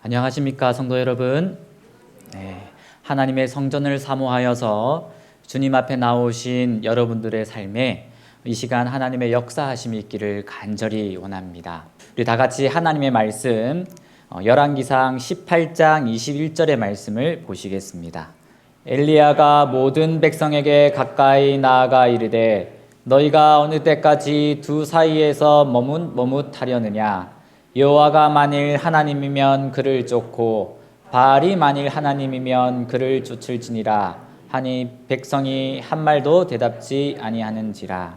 안녕하십니까 성도 여러분. 하나님의 성전을 사모하여서 주님 앞에 나오신 여러분들의 삶에 이 시간 하나님의 역사하심이 있기를 간절히 원합니다. 우리 다 같이 하나님의 말씀 열왕기상 18장 21절의 말씀을 보시겠습니다. 엘리야가 모든 백성에게 가까이 나아가 이르되 너희가 어느 때까지 두 사이에서 머뭇하려느냐. 여호와가 만일 하나님이면 그를 쫓고 바알이 만일 하나님이면 그를 쫓을지니라 하니 백성이 한 말도 대답지 아니하는지라.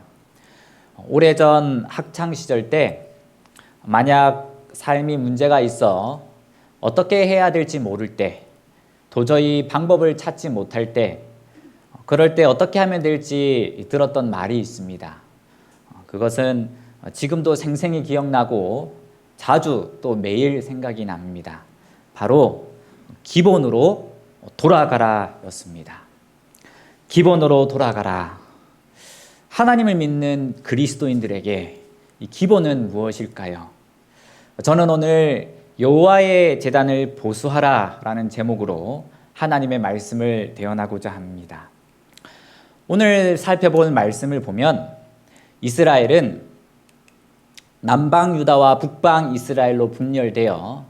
오래전 학창 시절 때 만약 삶이 문제가 있어 어떻게 해야 될지 모를 때, 도저히 방법을 찾지 못할 때, 그럴 때 어떻게 하면 될지 들었던 말이 있습니다. 그것은 지금도 생생히 기억나고 자주 또 매일 생각이 납니다. 바로 기본으로 돌아가라 였습니다. 기본으로 돌아가라. 하나님을 믿는 그리스도인들에게 이 기본은 무엇일까요? 저는 오늘 여호와의 제단을 보수하라 라는 제목으로 하나님의 말씀을 대언하고자 합니다. 오늘 살펴볼 말씀을 보면 이스라엘은 남방 유다와 북방 이스라엘로 분열되어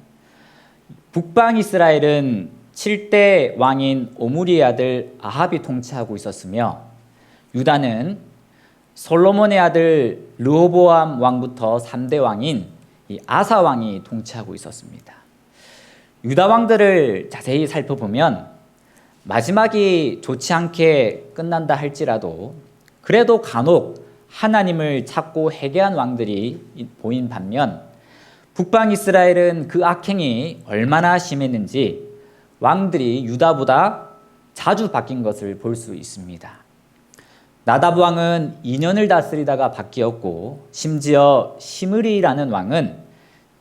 북방 이스라엘은 7대 왕인 오므리의 아들 아합이 통치하고 있었으며 유다는 솔로몬의 아들 르호보암 왕부터 3대 왕인 이 아사 왕이 통치하고 있었습니다. 유다 왕들을 자세히 살펴보면 마지막이 좋지 않게 끝난다 할지라도 그래도 간혹 하나님을 찾고 회개한 왕들이 보인 반면 북방 이스라엘은 그 악행이 얼마나 심했는지 왕들이 유다보다 자주 바뀐 것을 볼 수 있습니다. 나답 왕은 2년을 다스리다가 바뀌었고 심지어 시므리라는 왕은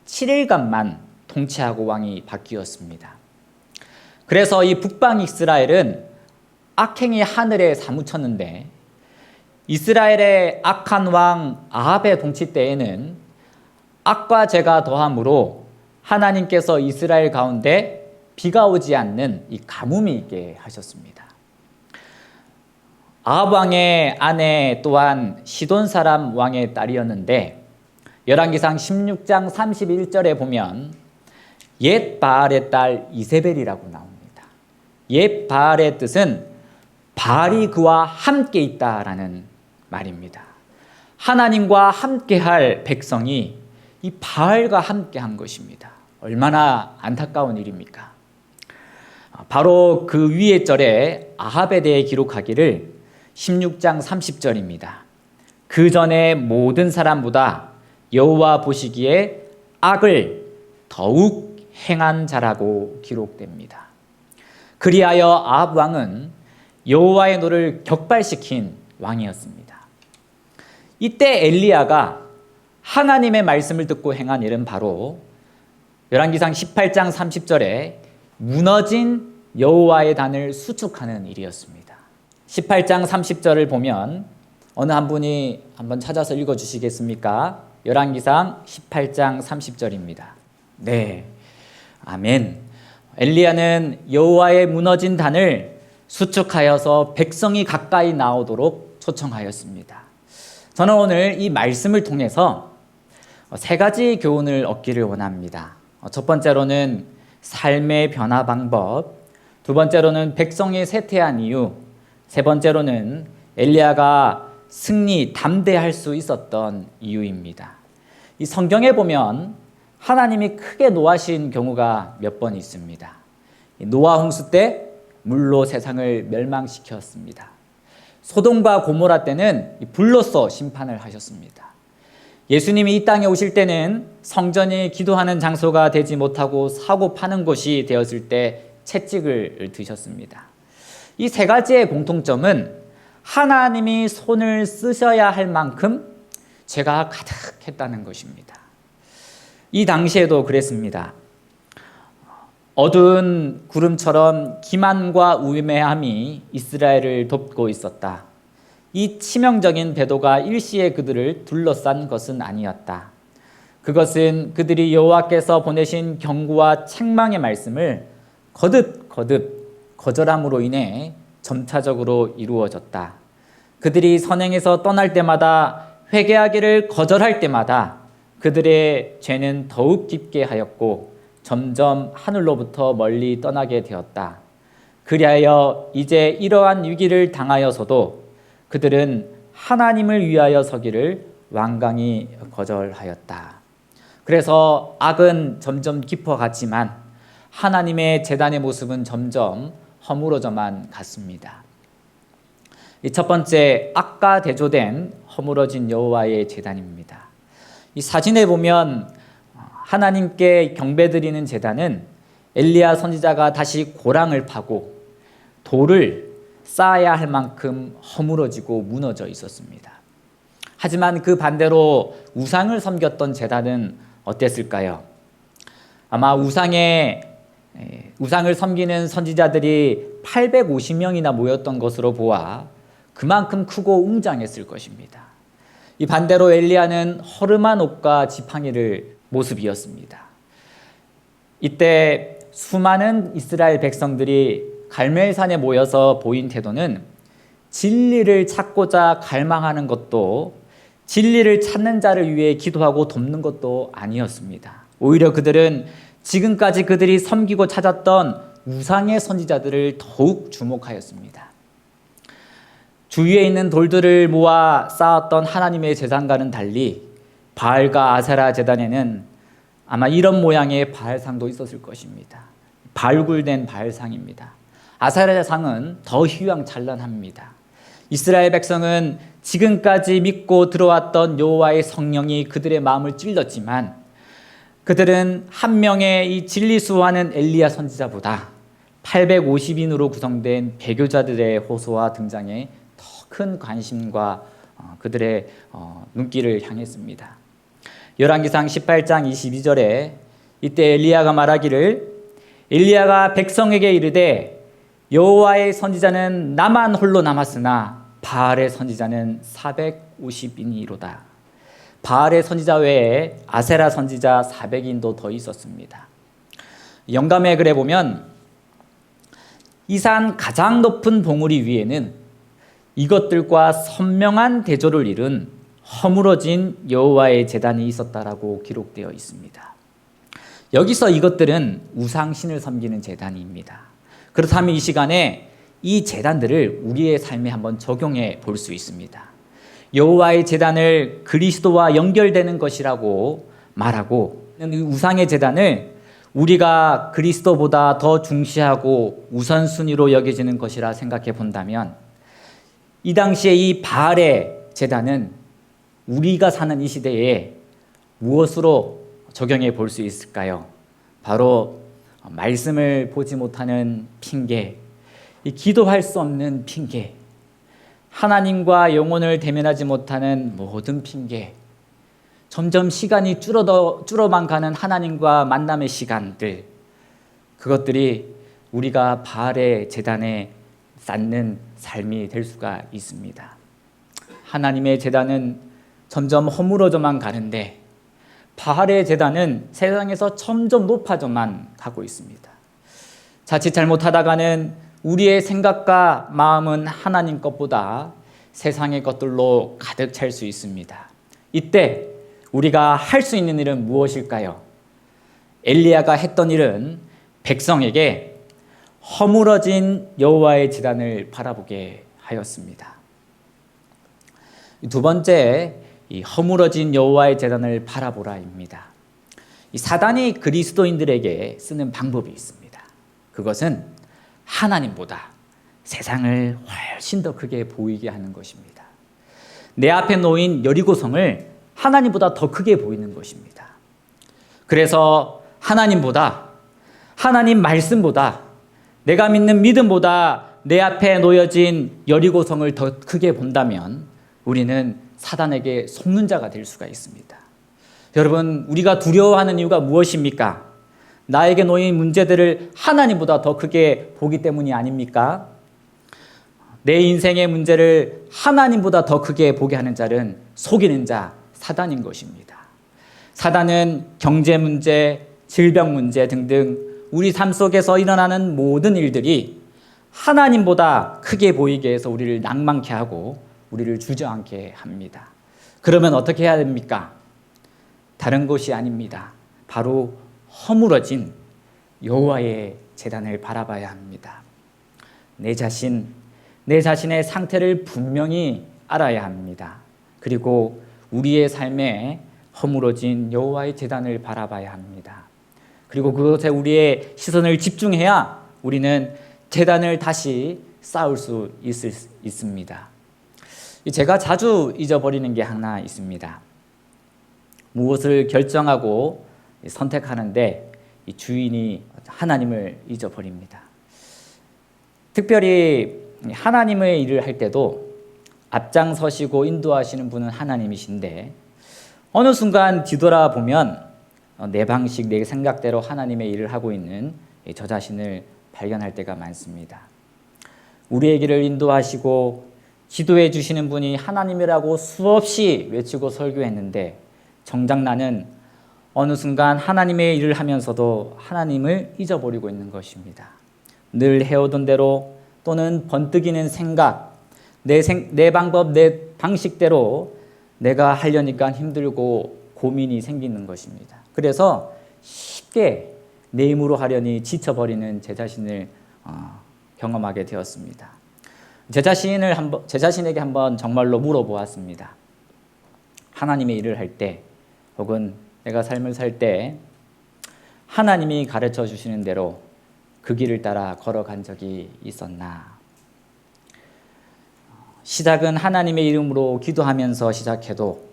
7일간만 통치하고 왕이 바뀌었습니다. 그래서 이 북방 이스라엘은 악행이 하늘에 사무쳤는데 이스라엘의 악한 왕 아합의 통치 때에는 악과 죄가 더함으로 하나님께서 이스라엘 가운데 비가 오지 않는 이 가뭄이 있게 하셨습니다. 아합 왕의 아내 또한 시돈 사람 왕의 딸이었는데 열왕기상 16장 31절에 보면 옛 바알의 딸 이세벨이라고 나옵니다. 옛 바알의 뜻은 바알이 그와 함께 있다라는 말입니다. 하나님과 함께할 백성이 이 바알과 함께한 것입니다. 얼마나 안타까운 일입니까? 바로 그 위의 절에 아합에 대해 기록하기를 16장 30절입니다. 그 전에 모든 사람보다 여호와 보시기에 악을 더욱 행한 자라고 기록됩니다. 그리하여 아합 왕은 여호와의 노를 격발시킨 왕이었습니다. 이때 엘리야가 하나님의 말씀을 듣고 행한 일은 바로 열왕기상 18장 30절에 무너진 여호와의 단을 수축하는 일이었습니다. 18장 30절을 보면 어느 한 분이 한번 찾아서 읽어주시겠습니까? 열왕기상 18장 30절입니다. 네, 아멘. 엘리야는 여호와의 무너진 단을 수축하여서 백성이 가까이 나오도록 초청하였습니다. 저는 오늘 이 말씀을 통해서 세 가지 교훈을 얻기를 원합니다. 첫 번째로는 삶의 변화 방법, 두 번째로는 백성이 쇠퇴한 이유, 세 번째로는 엘리야가 담대할 수 있었던 이유입니다. 이 성경에 보면 하나님이 크게 노하신 경우가 몇 번 있습니다. 노아 홍수 때 물로 세상을 멸망시켰습니다. 소돔과 고모라 때는 불로써 심판을 하셨습니다. 예수님이 이 땅에 오실 때는 성전이 기도하는 장소가 되지 못하고 사고 파는 곳이 되었을 때 채찍을 드셨습니다. 이 세 가지의 공통점은 하나님이 손을 쓰셔야 할 만큼 죄가 가득했다는 것입니다. 이 당시에도 그랬습니다. 어두운 구름처럼 기만과 우매함이 이스라엘을 덮고 있었다. 이 치명적인 배도가 일시에 그들을 둘러싼 것은 아니었다. 그것은 그들이 여호와께서 보내신 경고와 책망의 말씀을 거듭 거절함으로 인해 점차적으로 이루어졌다. 그들이 선행에서 떠날 때마다, 회개하기를 거절할 때마다 그들의 죄는 더욱 깊게 하였고 점점 하늘로부터 멀리 떠나게 되었다. 그리하여 이제 이러한 위기를 당하여서도 그들은 하나님을 위하여 서기를 완강히 거절하였다. 그래서 악은 점점 깊어갔지만 하나님의 제단의 모습은 점점 허물어져만 갔습니다. 이 첫 번째, 악과 대조된 허물어진 여호와의 제단입니다. 이 사진에 보면 하나님께 경배드리는 제단은 엘리야 선지자가 다시 고랑을 파고 돌을 쌓아야 할 만큼 허물어지고 무너져 있었습니다. 하지만 그 반대로 우상을 섬겼던 제단은 어땠을까요? 아마 우상을 섬기는 선지자들이 850명이나 모였던 것으로 보아 그만큼 크고 웅장했을 것입니다. 이 반대로 엘리야는 허름한 옷과 지팡이를 모습이었습니다. 이때 수많은 이스라엘 백성들이 갈멜산에 모여서 보인 태도는 진리를 찾고자 갈망하는 것도, 진리를 찾는 자를 위해 기도하고 돕는 것도 아니었습니다. 오히려 그들은 지금까지 그들이 섬기고 찾았던 우상의 선지자들을 더욱 주목하였습니다. 주위에 있는 돌들을 모아 쌓았던 하나님의 제단과는 달리 바알과 아세라 제단에는 아마 이런 모양의 바알상도 있었을 것입니다. 발굴된 바알상입니다. 아세라 상은 더 휘황찬란합니다. 이스라엘 백성은 지금까지 믿고 들어왔던 여호와의 성령이 그들의 마음을 찔렀지만 그들은 한 명의 이 진리수호하는 엘리야 선지자보다 850인으로 구성된 배교자들의 호소와 등장에 더 큰 관심과 그들의 눈길을 향했습니다. 열왕기상 18장 22절에 이때 엘리야가 말하기를, 엘리야가 백성에게 이르되 여호와의 선지자는 나만 홀로 남았으나 바알의 선지자는 450인이로다. 바알의 선지자 외에 아세라 선지자 400인도 더 있었습니다. 영감의 글에 보면 이 산 가장 높은 봉우리 위에는 이것들과 선명한 대조를 이룬 허물어진 여호와의 제단이 있었다라고 기록되어 있습니다. 여기서 이것들은 우상신을 섬기는 제단입니다. 그렇다면 이 시간에 이 제단들을 우리의 삶에 한번 적용해 볼 수 있습니다. 여호와의 제단을 그리스도와 연결되는 것이라고 말하고, 우상의 제단을 우리가 그리스도보다 더 중시하고 우선순위로 여겨지는 것이라 생각해 본다면, 이 당시에 이 바알의 제단은 우리가 사는 이 시대에 무엇으로 적용해 볼 수 있을까요? 바로 말씀을 보지 못하는 핑계, 기도할 수 없는 핑계, 하나님과 영혼을 대면하지 못하는 모든 핑계, 점점 시간이 줄어만 가는 하나님과 만남의 시간들, 그것들이 우리가 바알의 제단에 쌓는 삶이 될 수가 있습니다. 하나님의 제단은 점점 허물어져만 가는데 바알의 제단은 세상에서 점점 높아져만 가고 있습니다. 자칫 잘못하다가는 우리의 생각과 마음은 하나님 것보다 세상의 것들로 가득 찰 수 있습니다. 이때 우리가 할 수 있는 일은 무엇일까요? 엘리야가 했던 일은 백성에게 허물어진 여호와의 제단을 바라보게 하였습니다. 두 번째, 이 허물어진 여호와의 제단을 바라보라입니다. 이 사단이 그리스도인들에게 쓰는 방법이 있습니다. 그것은 하나님보다 세상을 훨씬 더 크게 보이게 하는 것입니다. 내 앞에 놓인 여리고성을 하나님보다 더 크게 보이는 것입니다. 그래서 하나님보다, 하나님 말씀보다, 내가 믿는 믿음보다 내 앞에 놓여진 여리고성을 더 크게 본다면 우리는 사단에게 속는 자가 될 수가 있습니다. 여러분, 우리가 두려워하는 이유가 무엇입니까? 나에게 놓인 문제들을 하나님보다 더 크게 보기 때문이 아닙니까? 내 인생의 문제를 하나님보다 더 크게 보게 하는 자는 속이는 자, 사단인 것입니다. 사단은 경제 문제, 질병 문제 등등 우리 삶 속에서 일어나는 모든 일들이 하나님보다 크게 보이게 해서 우리를 낭만케 하고 우리를 주저앉게 합니다. 그러면 어떻게 해야 됩니까? 다른 것이 아닙니다. 바로 허물어진 여호와의 제단을 바라봐야 합니다. 내 자신의 상태를 분명히 알아야 합니다. 그리고 우리의 삶에 허물어진 여호와의 제단을 바라봐야 합니다. 그리고 그것에 우리의 시선을 집중해야 우리는 제단을 다시 쌓을 수 있습니다. 제가 자주 잊어버리는 게 하나 있습니다. 무엇을 결정하고 선택하는데 주인이 하나님을 잊어버립니다. 특별히 하나님의 일을 할 때도 앞장서시고 인도하시는 분은 하나님이신데 어느 순간 뒤돌아보면 내 방식, 내 생각대로 하나님의 일을 하고 있는 저 자신을 발견할 때가 많습니다. 우리의 길을 인도하시고 지도해 주시는 분이 하나님이라고 수없이 외치고 설교했는데 정작 나는 어느 순간 하나님의 일을 하면서도 하나님을 잊어버리고 있는 것입니다. 늘 해오던 대로 또는 번뜩이는 생각, 내 방법, 내 방식대로 내가 하려니까 힘들고 고민이 생기는 것입니다. 그래서 쉽게 내 힘으로 하려니 지쳐버리는 제 자신을 경험하게 되었습니다. 제 자신에게 한번 정말로 물어보았습니다. 하나님의 일을 할 때 혹은 내가 삶을 살 때 하나님이 가르쳐 주시는 대로 그 길을 따라 걸어간 적이 있었나? 시작은 하나님의 이름으로 기도하면서 시작해도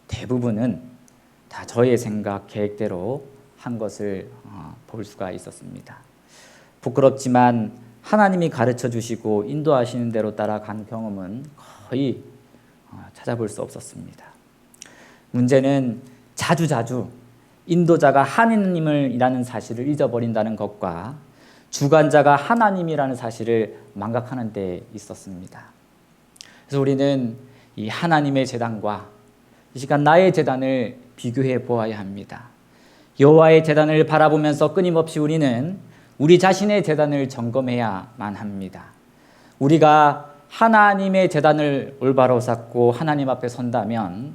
대부분은 다 저의 생각, 계획대로 한 것을 볼 수가 있었습니다. 부끄럽지만 하나님이 가르쳐 주시고 인도하시는 대로 따라간 경험은 거의 찾아볼 수 없었습니다. 문제는 자주자주 인도자가 하나님이라는 사실을 잊어버린다는 것과 주관자가 하나님이라는 사실을 망각하는 데 있었습니다. 그래서 우리는 이 하나님의 제단과 이 시간 나의 제단을 비교해 보아야 합니다. 여호와의 제단을 바라보면서 끊임없이 우리는 우리 자신의 제단을 점검해야만 합니다. 우리가 하나님의 제단을 올바로 쌓고 하나님 앞에 선다면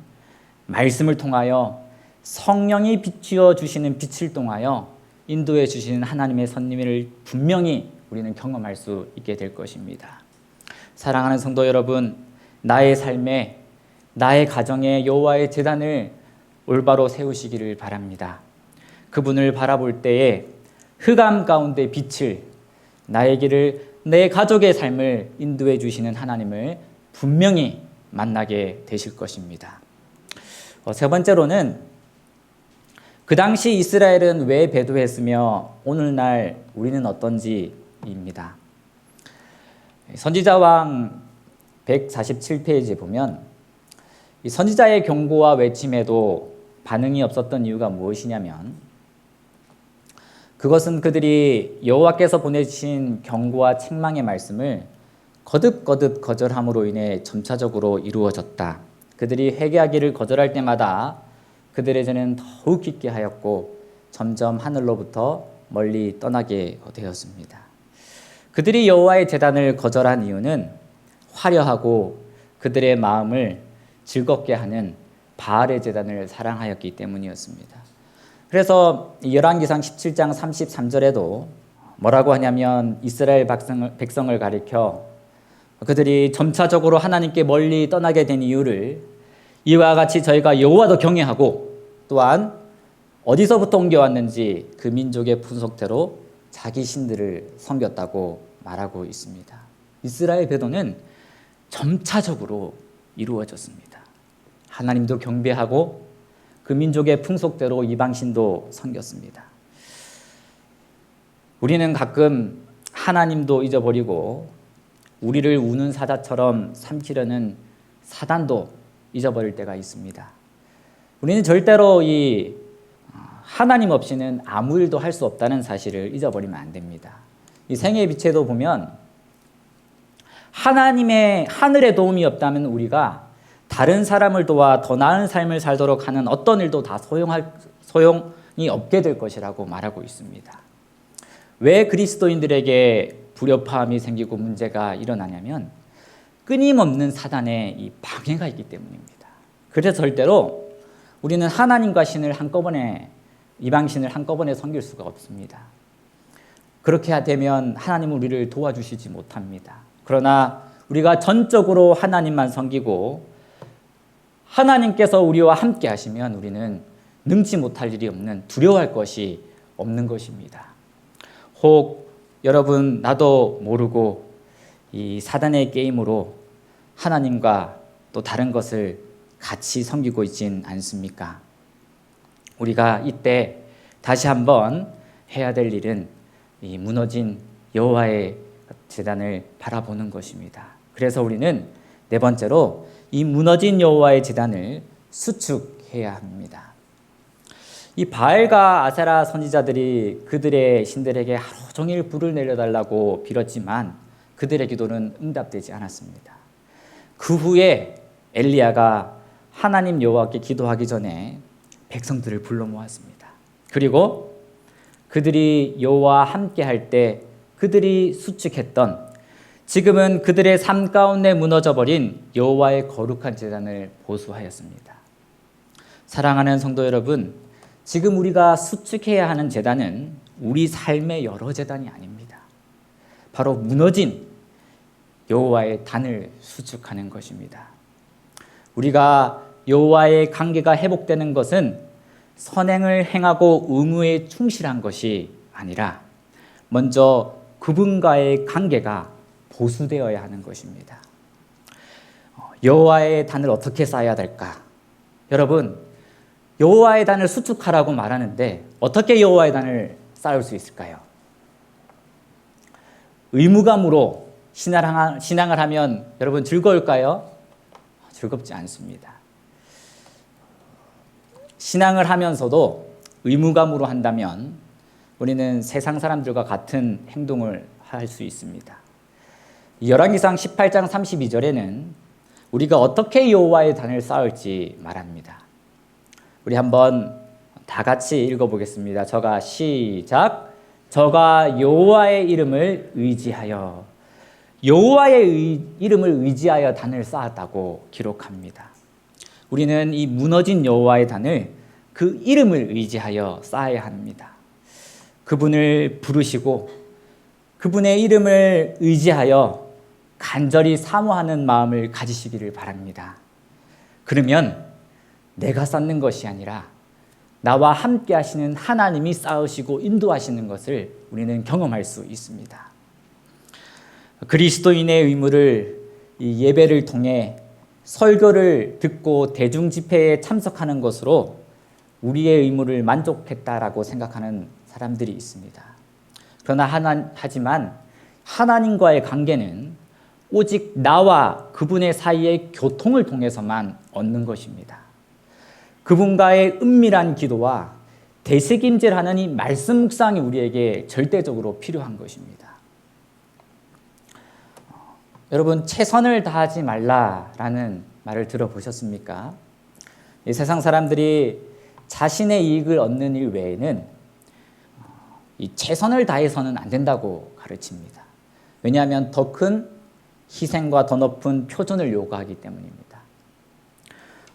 말씀을 통하여 성령이 비추어 주시는 빛을 통하여 인도해 주시는 하나님의 섭리를 분명히 우리는 경험할 수 있게 될 것입니다. 사랑하는 성도 여러분, 나의 삶에, 나의 가정에 여호와의 제단을 올바로 세우시기를 바랍니다. 그분을 바라볼 때에 흑암 가운데 빛을, 나의 길을, 내 가족의 삶을 인도해 주시는 하나님을 분명히 만나게 되실 것입니다. 세 번째로는 그 당시 이스라엘은 왜 배도했으며 오늘날 우리는 어떤지입니다. 선지자왕 147페이지에 보면 이 선지자의 경고와 외침에도 반응이 없었던 이유가 무엇이냐면 그것은 그들이 여호와께서 보내주신 경고와 책망의 말씀을 거듭거듭 거절함으로 인해 점차적으로 이루어졌다. 그들이 회개하기를 거절할 때마다 그들의 죄는 더욱 깊게 하였고 점점 하늘로부터 멀리 떠나게 되었습니다. 그들이 여호와의 제단을 거절한 이유는 화려하고 그들의 마음을 즐겁게 하는 바알의 제단을 사랑하였기 때문이었습니다. 그래서 열왕기상 17장 33절에도 뭐라고 하냐면 이스라엘 백성을 가리켜 그들이 점차적으로 하나님께 멀리 떠나게 된 이유를 이와 같이 저희가 여호와도 경외하고 또한 어디서부터 옮겨왔는지 그 민족의 분속대로 자기 신들을 섬겼다고 말하고 있습니다. 이스라엘 배도는 점차적으로 이루어졌습니다. 하나님도 경배하고 그 민족의 풍속대로 이방신도 섬겼습니다. 우리는 가끔 하나님도 잊어버리고 우리를 우는 사자처럼 삼키려는 사단도 잊어버릴 때가 있습니다. 우리는 절대로 이 하나님 없이는 아무 일도 할 수 없다는 사실을 잊어버리면 안 됩니다. 이 생의 빛에도 보면 하나님의 하늘의 도움이 없다면 우리가 다른 사람을 도와 더 나은 삶을 살도록 하는 어떤 일도 다 소용이 없게 될 것이라고 말하고 있습니다. 왜 그리스도인들에게 불협화음이 생기고 문제가 일어나냐면 끊임없는 사단의 이 방해가 있기 때문입니다. 그래서 절대로 우리는 하나님과 신을 한꺼번에 이방신을 한꺼번에 섬길 수가 없습니다. 그렇게 되면 하나님은 우리를 도와주시지 못합니다. 그러나 우리가 전적으로 하나님만 섬기고 하나님께서 우리와 함께 하시면 우리는 능치 못할 일이 없는, 두려워할 것이 없는 것입니다. 혹 여러분 나도 모르고 이 사단의 게임으로 하나님과 또 다른 것을 같이 섬기고 있진 않습니까? 우리가 이때 다시 한번 해야 될 일은 이 무너진 여호와의 제단을 바라보는 것입니다. 그래서 우리는 네 번째로 이 무너진 여호와의 제단을 수축해야 합니다. 이 바알과 아세라 선지자들이 그들의 신들에게 하루 종일 불을 내려달라고 빌었지만 그들의 기도는 응답되지 않았습니다. 그 후에 엘리야가 하나님 여호와께 기도하기 전에 백성들을 불러 모았습니다. 그리고 그들이 여호와와 함께 할 때 그들이 수축했던, 지금은 그들의 삶 가운데 무너져버린 여호와의 거룩한 제단을 보수하였습니다. 사랑하는 성도 여러분, 지금 우리가 수축해야 하는 제단은 우리 삶의 여러 제단이 아닙니다. 바로 무너진 여호와의 단을 수축하는 것입니다. 우리가 여호와의 관계가 회복되는 것은 선행을 행하고 의무에 충실한 것이 아니라 먼저 그분과의 관계가 보수되어야 하는 것입니다. 여호와의 단을 어떻게 쌓아야 될까? 여러분, 여호와의 단을 수축하라고 말하는데 어떻게 여호와의 단을 쌓을 수 있을까요? 의무감으로 신앙을 하면 여러분 즐거울까요? 즐겁지 않습니다. 신앙을 하면서도 의무감으로 한다면 우리는 세상 사람들과 같은 행동을 할 수 있습니다. 열왕기상 18장 32절에는 우리가 어떻게 여호와의 단을 쌓을지 말합니다. 우리 한번 다 같이 읽어보겠습니다. 저가 시작. 저가 여호와의 이름을 의지하여, 여호와의 이름을 의지하여 단을 쌓았다고 기록합니다. 우리는 이 무너진 여호와의 단을 그 이름을 의지하여 쌓아야 합니다. 그분을 부르시고 그분의 이름을 의지하여 간절히 사모하는 마음을 가지시기를 바랍니다. 그러면 내가 쌓는 것이 아니라 나와 함께 하시는 하나님이 쌓으시고 인도하시는 것을 우리는 경험할 수 있습니다. 그리스도인의 의무를 이 예배를 통해 설교를 듣고 대중 집회에 참석하는 것으로 우리의 의무를 만족했다라고 생각하는 사람들이 있습니다. 그러나 하지만 하나님과의 관계는 오직 나와 그분의 사이의 교통을 통해서만 얻는 것입니다. 그분과의 은밀한 기도와 되새김질하는 이 말씀 묵상이 우리에게 절대적으로 필요한 것입니다. 여러분, 최선을 다하지 말라라는 말을 들어보셨습니까? 이 세상 사람들이 자신의 이익을 얻는 일 외에는 이 최선을 다해서는 안 된다고 가르칩니다. 왜냐하면 더 큰 희생과 더 높은 표준을 요구하기 때문입니다.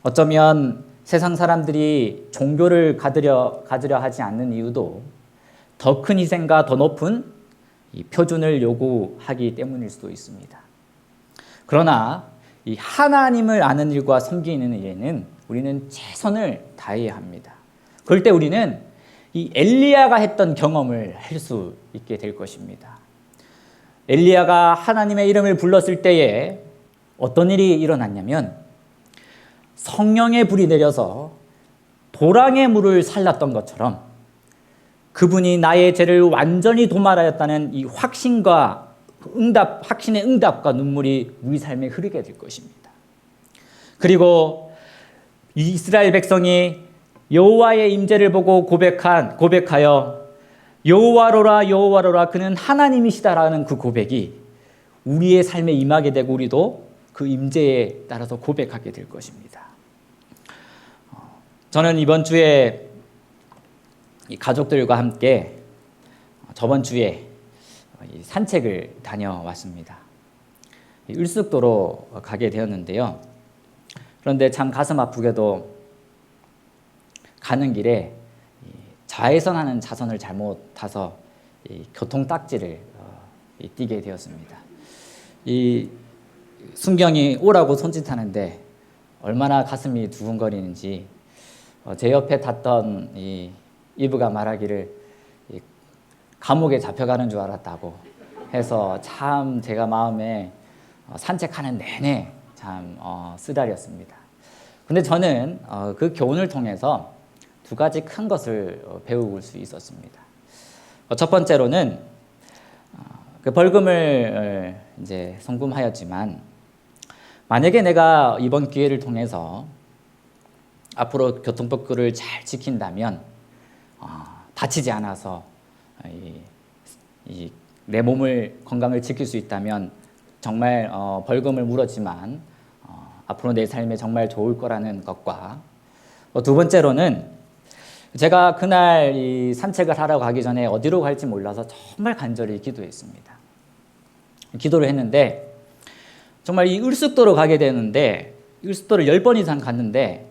어쩌면 세상 사람들이 종교를 가지려 하지 않는 이유도 더 큰 희생과 더 높은 이 표준을 요구하기 때문일 수도 있습니다. 그러나 이 하나님을 아는 일과 섬기는 일에는 우리는 최선을 다해야 합니다. 그럴 때 우리는 이 엘리야가 했던 경험을 할 수 있게 될 것입니다. 엘리야가 하나님의 이름을 불렀을 때에 어떤 일이 일어났냐면 성령의 불이 내려서 도랑의 물을 살랐던 것처럼 그분이 나의 죄를 완전히 도말하였다는 이 확신의 응답과 눈물이 우리 삶에 흐르게 될 것입니다. 그리고 이스라엘 백성이 여호와의 임재를 보고 고백하여 여호와로라 여호와로라 그는 하나님이시다라는 그 고백이 우리의 삶에 임하게 되고 우리도 그 임재에 따라서 고백하게 될 것입니다. 저는 이번 주에 이 가족들과 함께 저번 주에 산책을 다녀왔습니다. 을숙도로 가게 되었는데요. 그런데 참 가슴 아프게도 가는 길에 좌회전하는 차선을 잘못 타서 교통 딱지를 띄게 되었습니다. 이 순경이 오라고 손짓하는데 얼마나 가슴이 두근거리는지 제 옆에 탔던 이 이브가 말하기를 감옥에 잡혀가는 줄 알았다고 해서 참 제가 마음에 산책하는 내내 참 쓰달렸습니다. 근데 저는 그 교훈을 통해서 두 가지 큰 것을 배울 수 있었습니다. 첫 번째로는 그 벌금을 이제 송금하였지만 만약에 내가 이번 기회를 통해서 앞으로 교통법규를 잘 지킨다면 다치지 않아서 내 몸을 건강을 지킬 수 있다면 정말 벌금을 물었지만 앞으로 내 삶에 정말 좋을 거라는 것과 두 번째로는 제가 그날 이 산책을 하러 가기 전에 어디로 갈지 몰라서 정말 간절히 기도했습니다. 기도를 했는데 정말 이 을숙도로 가게 되는데 을숙도를 10번 이상 갔는데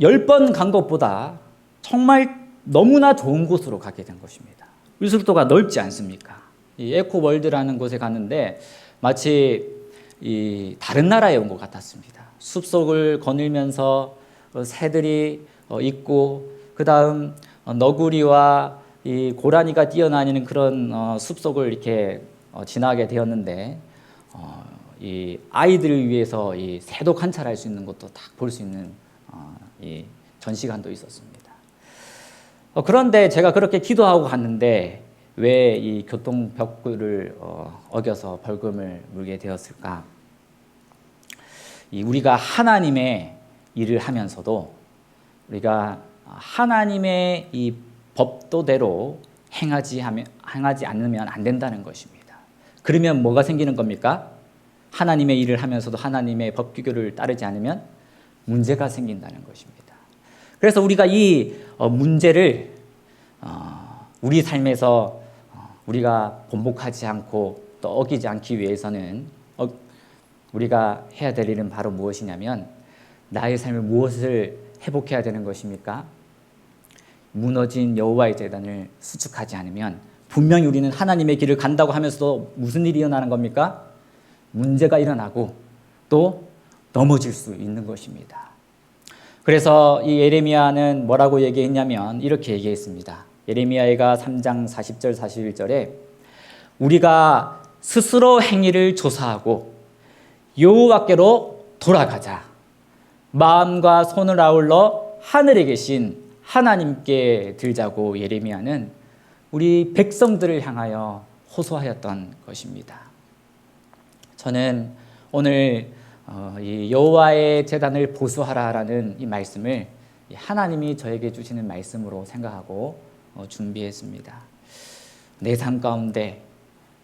10번 간 것보다 정말 너무나 좋은 곳으로 가게 된 것입니다. 을숙도가 넓지 않습니까? 이 에코월드라는 곳에 갔는데 마치 이 다른 나라에 온 것 같았습니다. 숲속을 거닐면서 새들이 있고 그 다음 너구리와 이 고라니가 뛰어다니는 그런 숲속을 이렇게 지나게 되었는데 이 아이들을 위해서 이 새도 관찰할 수 있는 것도 딱 볼 수 있는 이 전시관도 있었습니다. 그런데 제가 그렇게 기도하고 갔는데 왜 이 교통법규를 어겨서 벌금을 물게 되었을까? 우리가 하나님의 일을 하면서도 우리가 하나님의 이 법도대로 행하지 않으면 안 된다는 것입니다. 그러면 뭐가 생기는 겁니까? 하나님의 일을 하면서도 하나님의 법규를 따르지 않으면 문제가 생긴다는 것입니다. 그래서 우리가 이 문제를 우리 삶에서 우리가 번복하지 않고 또 어기지 않기 위해서는 우리가 해야 될 일은 바로 무엇이냐면 나의 삶을 무엇을 회복해야 되는 것입니까? 무너진 여호와의 제단을 수축하지 않으면 분명히 우리는 하나님의 길을 간다고 하면서도 무슨 일이 일어나는 겁니까? 문제가 일어나고 또 넘어질 수 있는 것입니다. 그래서 이 예레미야는 뭐라고 얘기했냐면 이렇게 얘기했습니다. 예레미야가 3장 40절 41절에 우리가 스스로 행위를 조사하고 여호와께로 돌아가자. 마음과 손을 아울러 하늘에 계신 하나님께 들자고 예레미야는 우리 백성들을 향하여 호소하였던 것입니다. 저는 오늘 이 여호와의 제단을 보수하라라는 이 말씀을 하나님이 저에게 주시는 말씀으로 생각하고 준비했습니다. 내 삶 가운데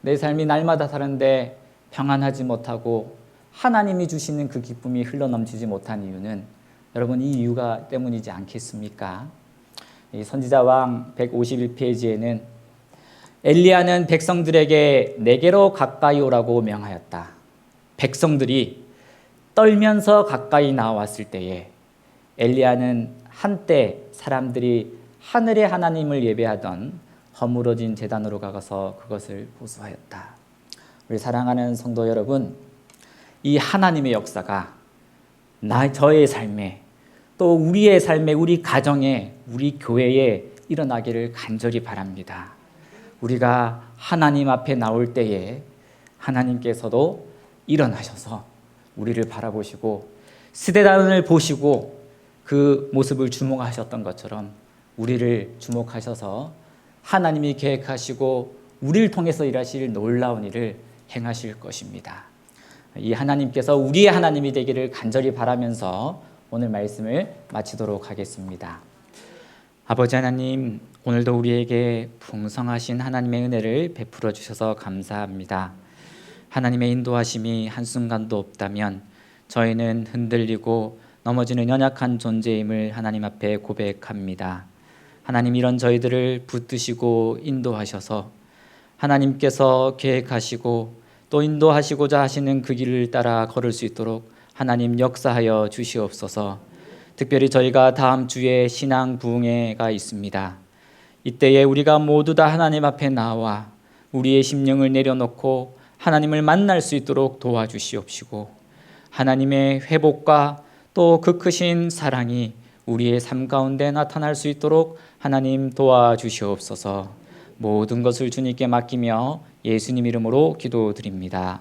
내 삶이 날마다 다른데 평안하지 못하고 하나님이 주시는 그 기쁨이 흘러넘치지 못한 이유는 여러분 이 이유가 때문이지 않겠습니까? 이 선지자왕 151페이지에는 엘리야는 백성들에게 내게로 가까이 오라고 명하였다. 백성들이 떨면서 가까이 나왔을 때에 엘리야는 한때 사람들이 하늘의 하나님을 예배하던 허물어진 제단으로 가서 그것을 보수하였다. 우리 사랑하는 성도 여러분, 이 하나님의 역사가 저의 삶에 또 우리의 삶에 우리 가정에 우리 교회에 일어나기를 간절히 바랍니다. 우리가 하나님 앞에 나올 때에 하나님께서도 일어나셔서 우리를 바라보시고 스데단을 보시고 그 모습을 주목하셨던 것처럼 우리를 주목하셔서 하나님이 계획하시고 우리를 통해서 일하실 놀라운 일을 행하실 것입니다. 이 하나님께서 우리의 하나님이 되기를 간절히 바라면서 오늘 말씀을 마치도록 하겠습니다. 아버지 하나님, 오늘도 우리에게 풍성하신 하나님의 은혜를 베풀어 주셔서 감사합니다. 하나님의 인도하심이 한순간도 없다면 저희는 흔들리고 넘어지는 연약한 존재임을 하나님 앞에 고백합니다. 하나님, 이런 저희들을 붙드시고 인도하셔서 하나님께서 계획하시고 또 인도하시고자 하시는 그 길을 따라 걸을 수 있도록 하나님 역사하여 주시옵소서. 특별히 저희가 다음 주에 신앙 부흥회가 있습니다. 이때에 우리가 모두 다 하나님 앞에 나와 우리의 심령을 내려놓고 하나님을 만날 수 있도록 도와주시옵시고, 하나님의 회복과 또 그 크신 사랑이 우리의 삶 가운데 나타날 수 있도록 하나님 도와주시옵소서. 모든 것을 주님께 맡기며 예수님 이름으로 기도드립니다.